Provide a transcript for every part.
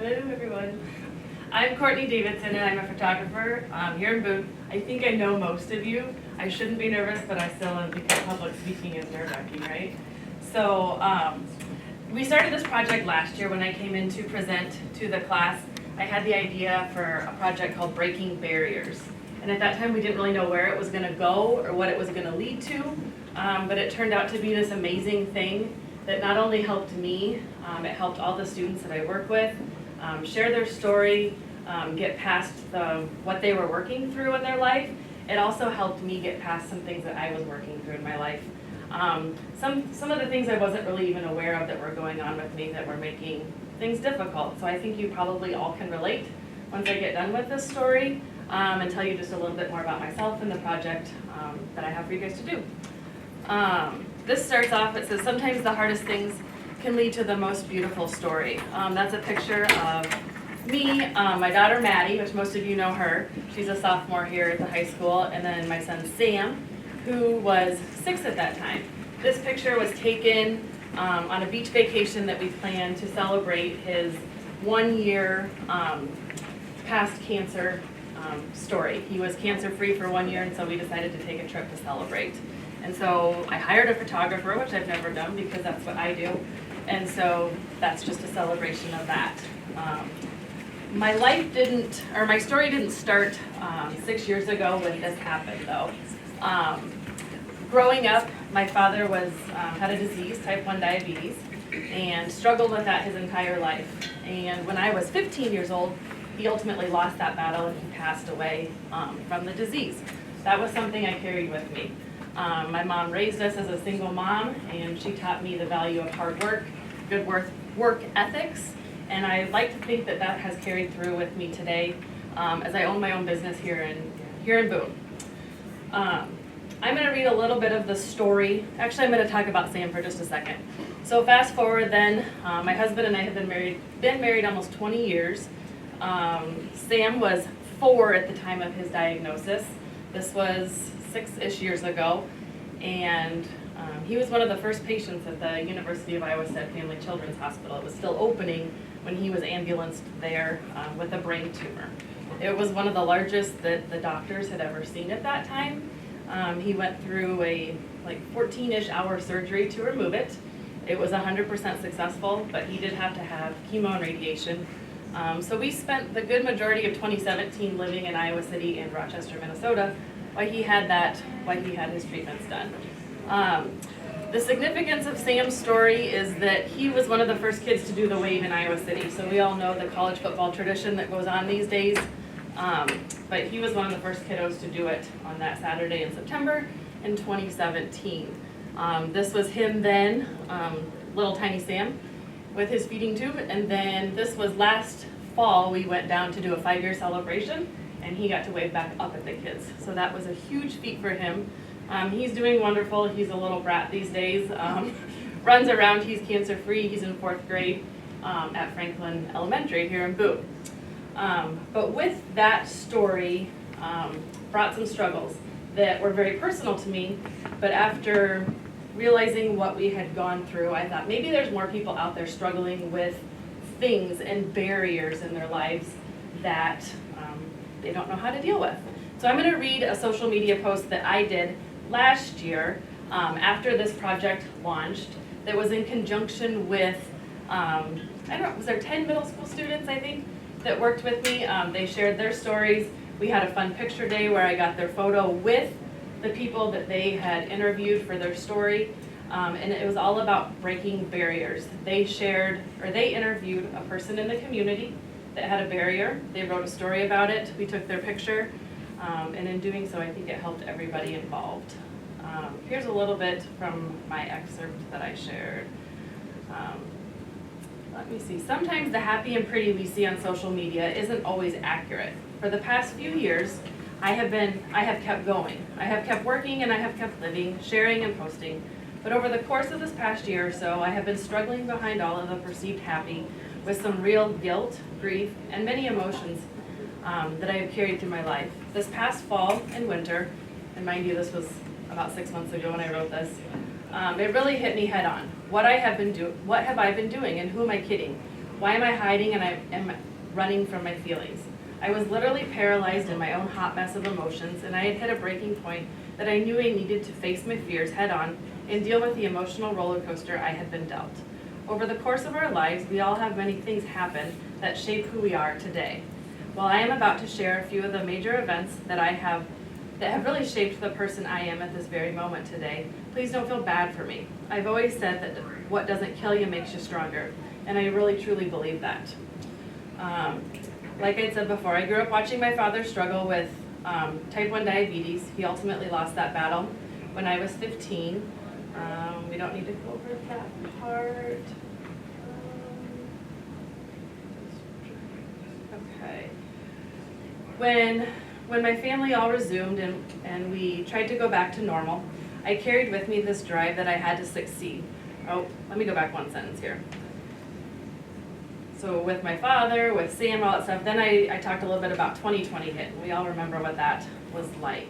Hello, everyone. I'm Courtney Davidson, and I'm a photographer here in Boone. I think I know most of you. I shouldn't be nervous, but I still am because public speaking is nerve-wracking, right? So we started this project last year when I came in to present to the class. I had the idea for a project called Breaking Barriers. And at that time, we didn't really know where it was going to go or what it was going to lead to. But it turned out to be this amazing thing that not only helped me, it helped all the students that I work with share their story, get past what they were working through in their life. It also helped me get past some things that I was working through in my life. Some of the things I wasn't really even aware of that were going on with me that were making things difficult. So I think you probably all can relate once I get done with this story and tell you just a little bit more about myself and the project that I have for you guys to do. This starts off, it says, sometimes the hardest things can lead to the most beautiful story. That's a picture of me, my daughter Maddie, which most of you know her. She's a sophomore here at the high school, and then my son Sam, who was 6 at that time. This picture was taken on a beach vacation that we planned to celebrate his 1 year past cancer story. He was cancer-free for 1 year, and so we decided to take a trip to celebrate. And so I hired a photographer, which I've never done because that's what I do. And so that's just a celebration of that. My story didn't start 6 years ago when this happened though. Growing up, my father had a disease, type 1 diabetes, and struggled with that his entire life. And when I was 15 years old, he ultimately lost that battle and he passed away from the disease. That was something I carried with me. My mom raised us as a single mom, and she taught me the value of hard work, good work ethics, and I like to think that that has carried through with me today as I own my own business here in Boone. I'm going to read a little bit of the story. Actually, I'm going to talk about Sam for just a second. So fast forward then, my husband and I have been married almost 20 years. Sam was 4 at the time of his diagnosis. This was 6-ish years ago, and he was one of the first patients at the University of Iowa Stead Family Children's Hospital. It was still opening when he was ambulanced there with a brain tumor. It was one of the largest that the doctors had ever seen at that time. He went through a 14-ish hour surgery to remove it. It was 100% successful, but he did have to have chemo and radiation. So we spent the good majority of 2017 living in Iowa City and Rochester, Minnesota, while he had his treatments done. The significance of Sam's story is that he was one of the first kids to do the wave in Iowa City. So we all know the college football tradition that goes on these days, but he was one of the first kiddos to do it on that Saturday in September in 2017. This was him then, little tiny Sam, with his feeding tube, and then this was last fall we went down to do a 5-year celebration, and he got to wave back up at the kids. So that was a huge feat for him. He's doing wonderful. He's a little brat these days. Runs around, he's cancer-free. He's in 4th grade at Franklin Elementary here in Boone. But with that story brought some struggles that were very personal to me, but after realizing what we had gone through, I thought maybe there's more people out there struggling with things and barriers in their lives that they don't know how to deal with. So I'm going to read a social media post that I did last year after this project launched that was in conjunction with, I don't know, was there 10 middle school students, I think, that worked with me. They shared their stories. We had a fun picture day where I got their photo with the people that they had interviewed for their story. And it was all about breaking barriers. They interviewed a person in the community that had a barrier. They wrote a story about it. We took their picture. And in doing so, I think it helped everybody involved. Here's a little bit from my excerpt that I shared. Let me see. Sometimes the happy and pretty we see on social media isn't always accurate. For the past few years, I have kept going. I have kept working and I have kept living, sharing and posting. But over the course of this past year or so, I have been struggling behind all of the perceived happy with some real guilt, grief, and many emotions that I have carried through my life. This past fall and winter, and mind you, this was about 6 months ago when I wrote this, it really hit me head on. What have I been doing, and who am I kidding? Why am I hiding and I am running from my feelings? I was literally paralyzed in my own hot mess of emotions, and I had hit a breaking point that I knew I needed to face my fears head on and deal with the emotional roller coaster I had been dealt. Over the course of our lives, we all have many things happen that shape who we are today. While I am about to share a few of the major events that have really shaped the person I am at this very moment today, please don't feel bad for me. I've always said that what doesn't kill you makes you stronger, and I really truly believe that. Like I said before, I grew up watching my father struggle with type 1 diabetes. He ultimately lost that battle when I was 15. We don't need to go over that part. Okay. When my family all resumed and we tried to go back to normal, I carried with me this drive that I had to succeed. Oh, let me go back one sentence here. So with my father, with Sam, all that stuff, then I talked a little bit about 2020 hit. We all remember what that was like.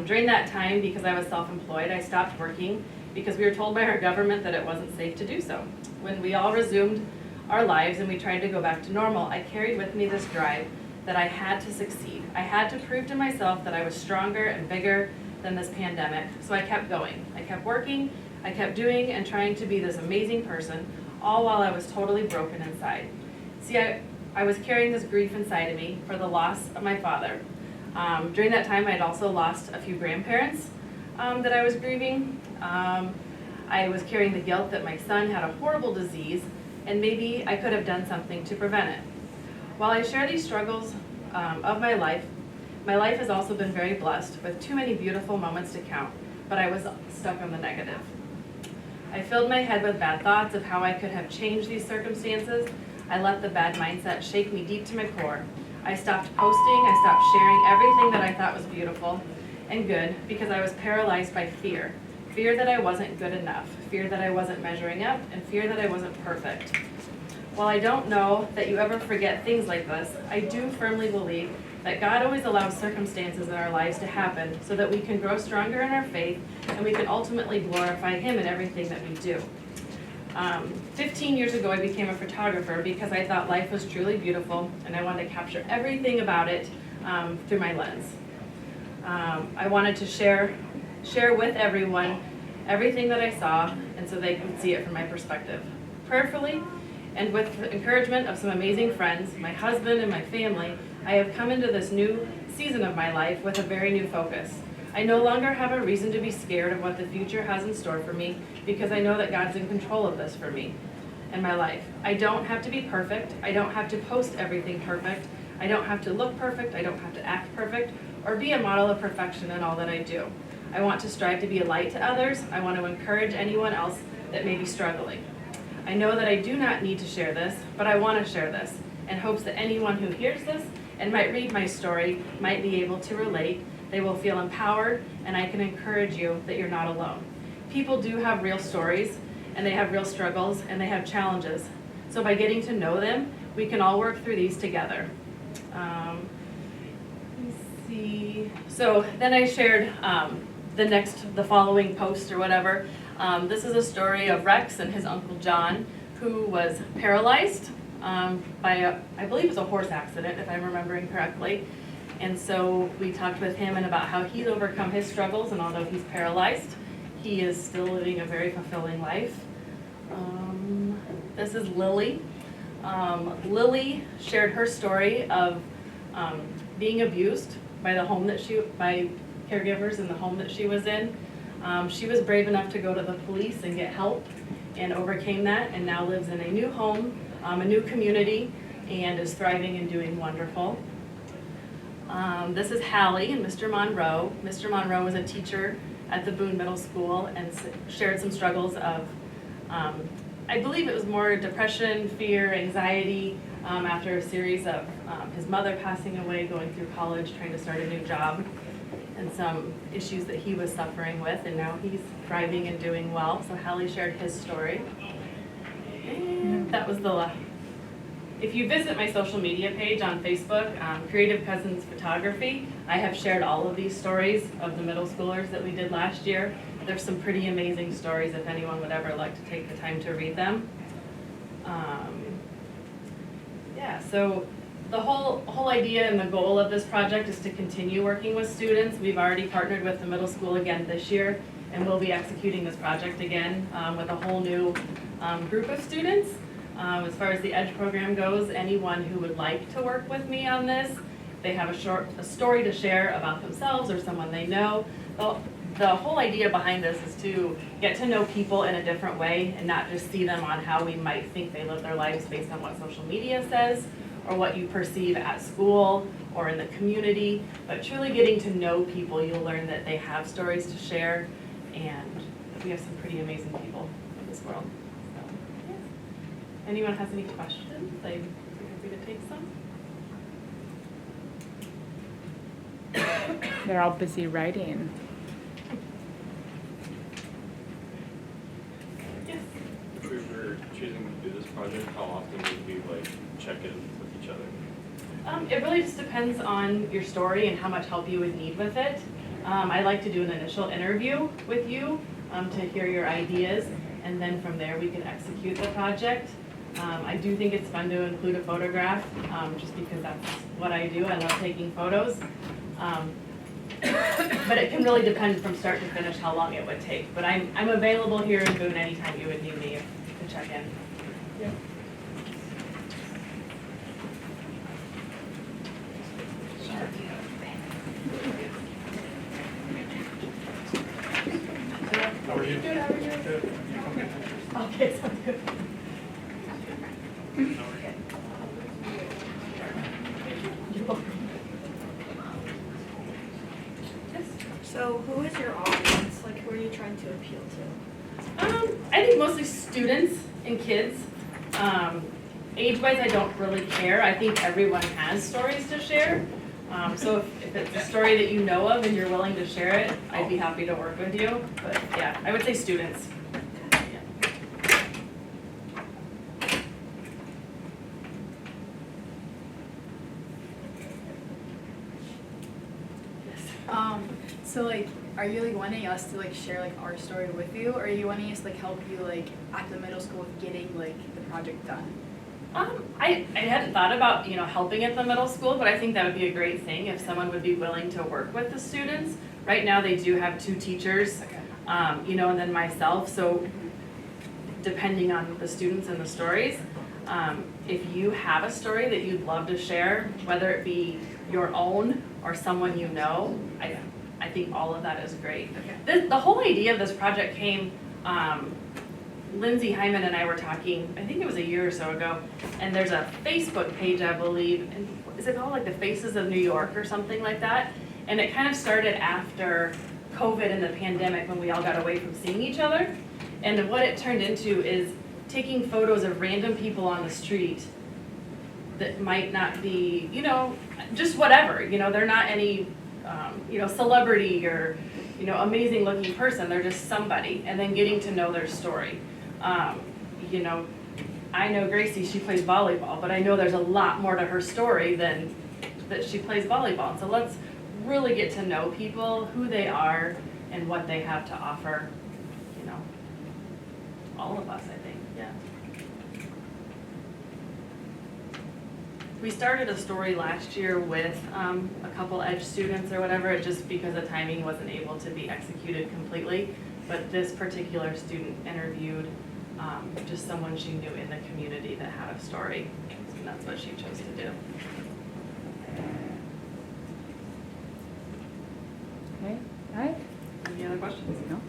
During that time, because I was self-employed, I stopped working because we were told by our government that it wasn't safe to do so. When we all resumed our lives and we tried to go back to normal, I carried with me this drive that I had to succeed. I had to prove to myself that I was stronger and bigger than this pandemic, so I kept going. I kept working, I kept doing and trying to be this amazing person, all while I was totally broken inside. See, I was carrying this grief inside of me for the loss of my father. During that time, I had also lost a few grandparents that I was grieving. I was carrying the guilt that my son had a horrible disease, and maybe I could have done something to prevent it. While I share these struggles of my life has also been very blessed with too many beautiful moments to count, but I was stuck on the negative. I filled my head with bad thoughts of how I could have changed these circumstances. I let the bad mindset shake me deep to my core. I stopped posting, I stopped sharing everything that I thought was beautiful and good because I was paralyzed by fear. Fear that I wasn't good enough, fear that I wasn't measuring up, and fear that I wasn't perfect. While I don't know that you ever forget things like this, I do firmly believe that God always allows circumstances in our lives to happen so that we can grow stronger in our faith and we can ultimately glorify Him in everything that we do. 15 years ago, I became a photographer because I thought life was truly beautiful and I wanted to capture everything about it through my lens. I wanted to share with everyone everything that I saw and so they could see it from my perspective. Prayerfully, and with the encouragement of some amazing friends, my husband and my family, I have come into this new season of my life with a very new focus. I no longer have a reason to be scared of what the future has in store for me because I know that God's in control of this for me and my life. I don't have to be perfect. I don't have to post everything perfect. I don't have to look perfect. I don't have to act perfect or be a model of perfection in all that I do. I want to strive to be a light to others. I want to encourage anyone else that may be struggling. I know that I do not need to share this, but I want to share this in hopes that anyone who hears this and might read my story might be able to relate. They will feel empowered, and I can encourage you that you're not alone. People do have real stories, and they have real struggles, and they have challenges. So by getting to know them, we can all work through these together. Let me see. So then I shared the following post or whatever. This is a story of Rex and his uncle John, who was paralyzed by I believe it was a horse accident, if I'm remembering correctly. And so we talked with him and about how he's overcome his struggles, and although he's paralyzed, he is still living a very fulfilling life. This is Lily. Lily shared her story of being abused by by caregivers in the home that she was in. She was brave enough to go to the police and get help and overcame that, and now lives in a new home, a new community, and is thriving and doing wonderful. This is Hallie and Mr. Monroe. Mr. Monroe was a teacher at the Boone Middle School and shared some struggles of, I believe it was more depression, fear, anxiety, after a series of his mother passing away, going through college, trying to start a new job, and some issues that he was suffering with, and now he's thriving and doing well. So Hallie shared his story. And that was the last. If you visit my social media page on Facebook, Creative Cousins Photography, I have shared all of these stories of the middle schoolers that we did last year. There's some pretty amazing stories if anyone would ever like to take the time to read them. so the whole idea and the goal of this project is to continue working with students. We've already partnered with the middle school again this year, and we'll be executing this project again with a whole new group of students. As far as the EDGE program goes, anyone who would like to work with me on this, they have a story to share about themselves or someone they know. The whole idea behind this is to get to know people in a different way and not just see them on how we might think they live their lives based on what social media says or what you perceive at school or in the community, but truly getting to know people, you'll learn that they have stories to share and that we have some pretty amazing people in this world. So, yeah. Anyone has any questions? I'm happy to take some. They're all busy writing. Yes. If we were choosing to do this project, how often would we check in with each other? It really just depends on your story and how much help you would need with it. I like to do an initial interview with you to hear your ideas, and then from there we can execute the project. I do think it's fun to include a photograph, just because that's what I do. I love taking photos. But it can really depend from start to finish how long it would take. But I'm available here in Boone anytime you would need me to check in. Yep. How are you? Good, how are you? Good. Okay, sounds good. So who is your audience? Like, who are you trying to appeal to? I think mostly students and kids. Age-wise, I don't really care. I think everyone has stories to share. So if it's a story that you know of and you're willing to share it, I'd be happy to work with you. But yeah, I would say students. Yeah. So like, are you like wanting us to like share like our story with you, or are you wanting us to like help you like at the middle school with getting like the project done? I hadn't thought about, helping at the middle school, but I think that would be a great thing if someone would be willing to work with the students. Right now, they do have 2 teachers, Okay. And then myself, so depending on the students and the stories, if you have a story that you'd love to share, whether it be your own or someone you know, I think all of that is great. Okay. The whole idea of this project came, Lindsay Hyman and I were talking, I think it was a year or so ago, and there's a Facebook page, I believe, and is it called like the Faces of New York or something like that? And it kind of started after COVID and the pandemic when we all got away from seeing each other. And what it turned into is taking photos of random people on the street that might not be, just whatever, they're not any, celebrity or, amazing looking person, they're just somebody, and then getting to know their story. I know Gracie, she plays volleyball, but I know there's a lot more to her story than that she plays volleyball. And so let's really get to know people, who they are, and what they have to offer, all of us, I think, yeah. We started a story last year with a couple EDGE students or whatever, just because the timing wasn't able to be executed completely. But this particular student interviewed just someone she knew in the community that had a story, and that's what she chose to do. Okay, all right. Any other questions? No?